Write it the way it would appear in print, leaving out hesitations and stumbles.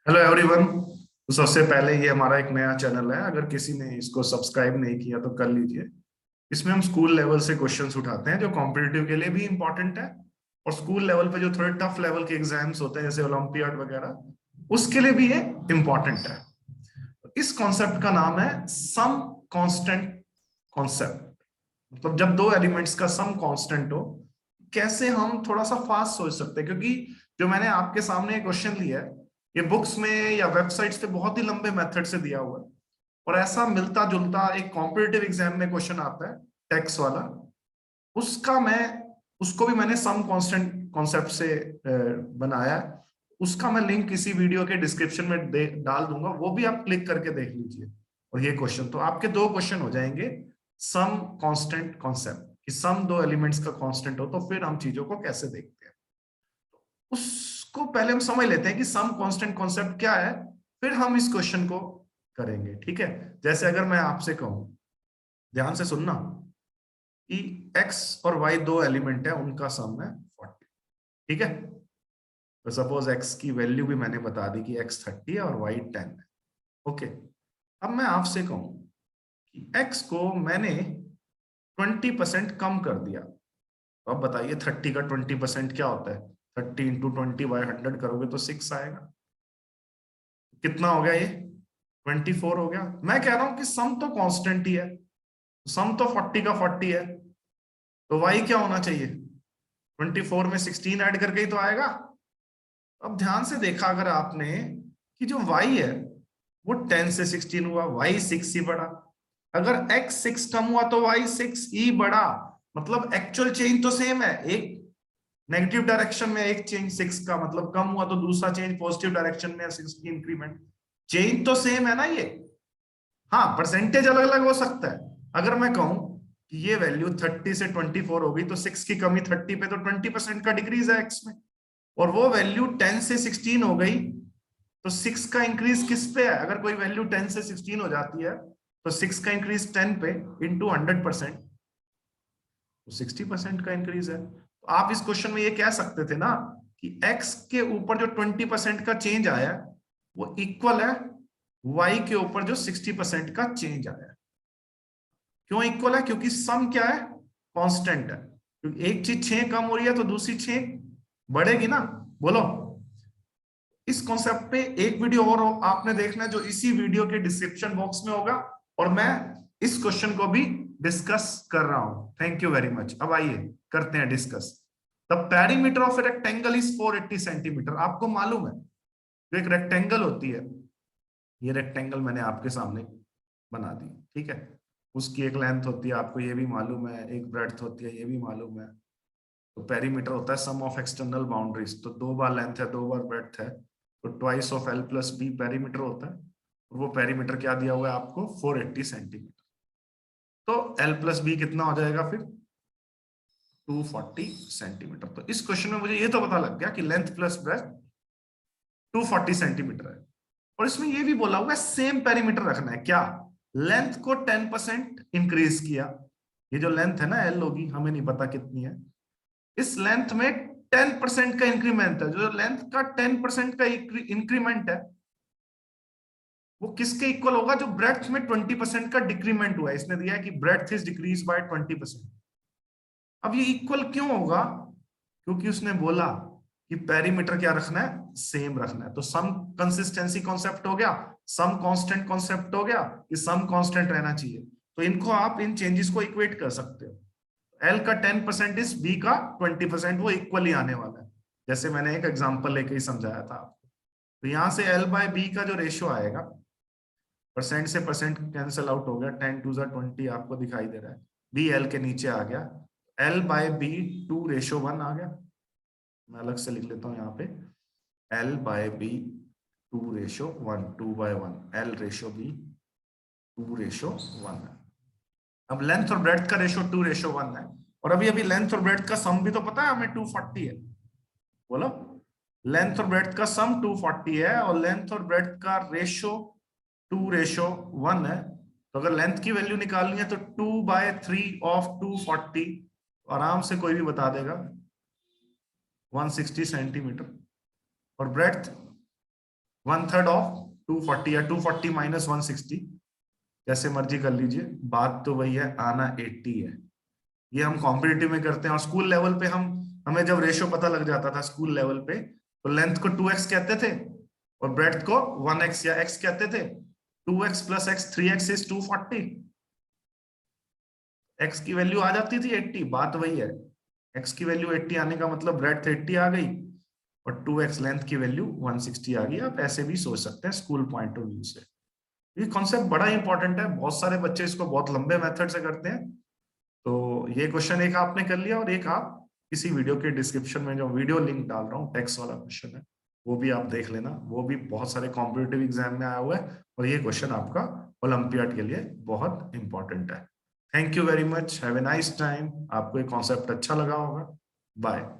Hello everyone. तो सबसे पहले ये हमारा एक नया चैनल है, अगर किसी ने इसको सब्सक्राइब नहीं किया तो कर लीजिए। इसमें हम स्कूल लेवल से क्वेश्चंस उठाते हैं जो कॉम्पिटिटिव के लिए भी इंपॉर्टेंट है, और स्कूल लेवल पे जो थोड़े टफ लेवल के एग्जाम्स होते हैं जैसे ओलंपियाड वगैरह उसके लिए भी ये इंपॉर्टेंट है। इस कॉन्सेप्ट का नाम है सम कांस्टेंट कॉन्सेप्ट। मतलब जब दो एलिमेंट्स का सम कांस्टेंट हो, कैसे हम थोड़ा सा फास्ट सोच सकते हैं, क्योंकि जो मैंने आपके सामने क्वेश्चन लिया है ये बुक्स में या वेबसाइट्स पे बहुत ही लंबे मेथड से दिया हुआ है, और ऐसा मिलता जुलता एक कॉम्पिटिटिव एग्जाम में क्वेश्चन आता है टेक्स्ट वाला, उसका मैं उसको भी मैंने सम कांस्टेंट कॉन्सेप्ट से बनाया है। उसका मैं लिंक इसी वीडियो के डिस्क्रिप्शन में डाल दूंगा, वो भी आप क्लिक करके देख लीजिए। और ये क्वेश्चन तो आपके दो क्वेश्चन हो जाएंगे सम कांस्टेंट कॉन्सेप्ट, कि सम दो एलिमेंट्स का कांस्टेंट हो तो फिर हम चीजों को कैसे देखते हैं। उसको पहले हम समझ लेते हैं कि सम कांस्टेंट कॉन्सेप्ट क्या है, फिर हम इस क्वेश्चन को करेंगे। ठीक है, जैसे अगर मैं आपसे कहूं, ध्यान से सुनना, कि x और y दो एलिमेंट है, उनका सम है 40। ठीक है, तो सपोज x की वैल्यू भी मैंने बता दी कि x 30 है और y 10 है। ओके, अब मैं आपसे कहूं कि x को मैंने 20% कम कर दिया, तो अब बताइए 30 का 20% क्या होता है। 30 इंटू 20/100 करोगे तो 6 आएगा। कितना हो गया ये? 24 हो गया। मैं कह रहा हूं कि सम तो कांस्टेंट ही है, सम तो 40 का 40 है, तो y क्या होना चाहिए? 24 में 16 ऐड करके ही तो आएगा। अब ध्यान से देखा अगर आपने कि जो y है वो 10 से 16 हुआ, y 6 ही बढ़ा। अगर x 6 कम हुआ तो y 6 ही बढ़ा। मतलब एक्चुअल चेंज तो सेम है, एक नेगेटिव डायरेक्शन में एक चेंज 6 का मतलब कम हुआ, तो दूसरा चेंज पॉजिटिव डायरेक्शन में 6 की इंक्रीमेंट। चेंज तो सेम है ना ये। हाँ, परसेंटेज अलग अलग हो सकता है। अगर मैं कहूं कि ये वैल्यू 30 से 24 हो गई तो 6 की कमी 30 पे, तो 20% का डिक्रीज है एक्स में। और वो वैल्यू 10 से 16 हो गई तो 6 का इंक्रीज किस पे है? अगर कोई वैल्यू 10 से 16 हो जाती है तो 6 का इंक्रीज 10 पे इंटू 100%, तो 60% का इंक्रीज है। तो आप इस क्वेश्चन में ये कह सकते थे ना कि x के ऊपर जो 20% का चेंज आया वो इक्वल है y के ऊपर जो 60% का चेंज आया। क्यों इक्वल है? क्योंकि सम क्या है? कांस्टेंट है। क्योंकि एक चीज 6 कम हो रही है तो दूसरी 6 बढ़ेगी ना। बोलो, इस कॉन्सेप्ट पे एक वीडियो और आपने देखना है जो इसी वीडियो के डिस्क्रिप्शन बॉक्स में होगा, और मैं इस क्वेश्चन को भी डिस्कस कर रहा हूं। Thank you very much. अब आइए करते हैं discuss. The perimeter of a rectangle is 480 centimetre. आपको मालूम है जो एक रेक्टेंगल होती है, ये रेक्टेंगल मैंने आपके सामने बना दी, ठीक है, उसकी एक लेंथ होती है, आपको ये भी मालूम है, एक ब्रेड्थ होती है, ये भी मालूम है। तो पेरीमीटर होता है सम ऑफ एक्सटर्नल बाउंड्रीज, तो दो बार लेंथ है दो बार ब्रेड्थ है, तो twice of L plus B perimeter होता है। और वो पेरीमीटर क्या दिया हुआ है आपको? 480 सेंटीमीटर। तो एल प्लस बी कितना हो जाएगा फिर? 240 सेंटीमीटर। तो इस क्वेश्चन में मुझे ये तो पता लग गया कि लेंथ प्लस ब्रेड्थ 240 सेंटीमीटर है। और इसमें ये भी बोला हुआ है सेम पेरीमीटर रखना है। क्या? लेंथ को 10% इंक्रीज किया। ये जो लेंथ है ना एल होगी, हमें नहीं पता कितनी है, इस लेंथ में 10% का इंक्रीमेंट है। जो लेंथ का 10% का इंक्रीमेंट है वो किसके इक्वल होगा? जो ब्रेड्थ में 20% का डिक्रीमेंट हुआ है। इसने दिया है कि ब्रेड्थ इज डिक्रीज बाय 20%। अब ये इक्वल क्यों होगा? क्योंकि उसने बोला कि पेरीमीटर क्या रखना है? सेम रखना है। तो सम कंसिस्टेंसी कॉन्सेप्ट हो गया, सम कांस्टेंट कॉन्सेप्ट हो गया, कि सम कांस्टेंट रहना चाहिए। तो इनको आप इन चेंजेस को इक्वेट कर सकते हो। एल का 10% इस बी का 20%, वो इक्वली आने वाला है, जैसे मैंने एक एग्जांपल लेके ही समझाया था आपको। तो यहां से एल बाय बी का जो रेशियो आएगा, परसेंट से परसेंट कैंसिल आउट हो गया, 10 टू जा 20 आपको दिखाई दे रहा है, बी एल के नीचे आ गया, एल बाय बी 2:1 आ गया। मैं अलग से लिख लेता हूं यहाँ पे, L by B 2:1, 2/1, L ratio B 2:1 है। अब लेंथ और ब्रेड्थ का रेशियो 2:1 है, और अभी अभी लेंथ और ब्रेड्थ का सम भी तो पता है हमें 240 है। बोलो, लेंथ और ब्रेड्थ का सम 240 है और लेंथ और ब्रेड्थ का रेशियो 2:1 है। तो अगर लेंथ की वैल्यू निकालनी है तो 2/3 ऑफ 240, आराम से कोई भी बता देगा, 160 सेंटीमीटर। और ब्रेड्थ 1/3 ऑफ 240 या 240 माइनस 160, जैसे मर्जी कर लीजिए, बात तो वही है, आना 80 है। ये हम कॉम्पिटिटिव में करते हैं, और स्कूल लेवल पे हमें जब रेशियो पता लग जाता था स्कूल लेवल पे, तो लेंथ को 2x कहते थे और ब्रेड्थ को 1x या x कहते थे। 2x plus x 3x is 240। x की वैल्यू आ जाती थी 80, बात वही है, x की वैल्यू 80 आने का मतलब ब्रेड्थ 80 आ गई और 2x लेंथ की वैल्यू 160 आ गई। आप ऐसे भी सोच सकते हैं स्कूल पॉइंट ऑफ व्यू से। ये कॉन्सेप्ट बड़ा इंपॉर्टेंट है, बहुत सारे बच्चे इसको बहुत लंबे मेथड से करते हैं। तो ये क्वेश्चन एक आपने कर लिया, और एक आप किसी वीडियो के डिस्क्रिप्शन में जो वीडियो लिंक डाल रहा हूँ, टेक्स्ट वाला क्वेश्चन है, वो भी आप देख लेना, वो भी बहुत सारे कॉम्पिटिटिव एग्जाम में आया हुआ है, और ये क्वेश्चन आपका ओलंपियाड के लिए बहुत इंपॉर्टेंट है। Thank you very much, have a nice time. आपको ये कॉन्सेप्ट अच्छा लगा होगा। बाय।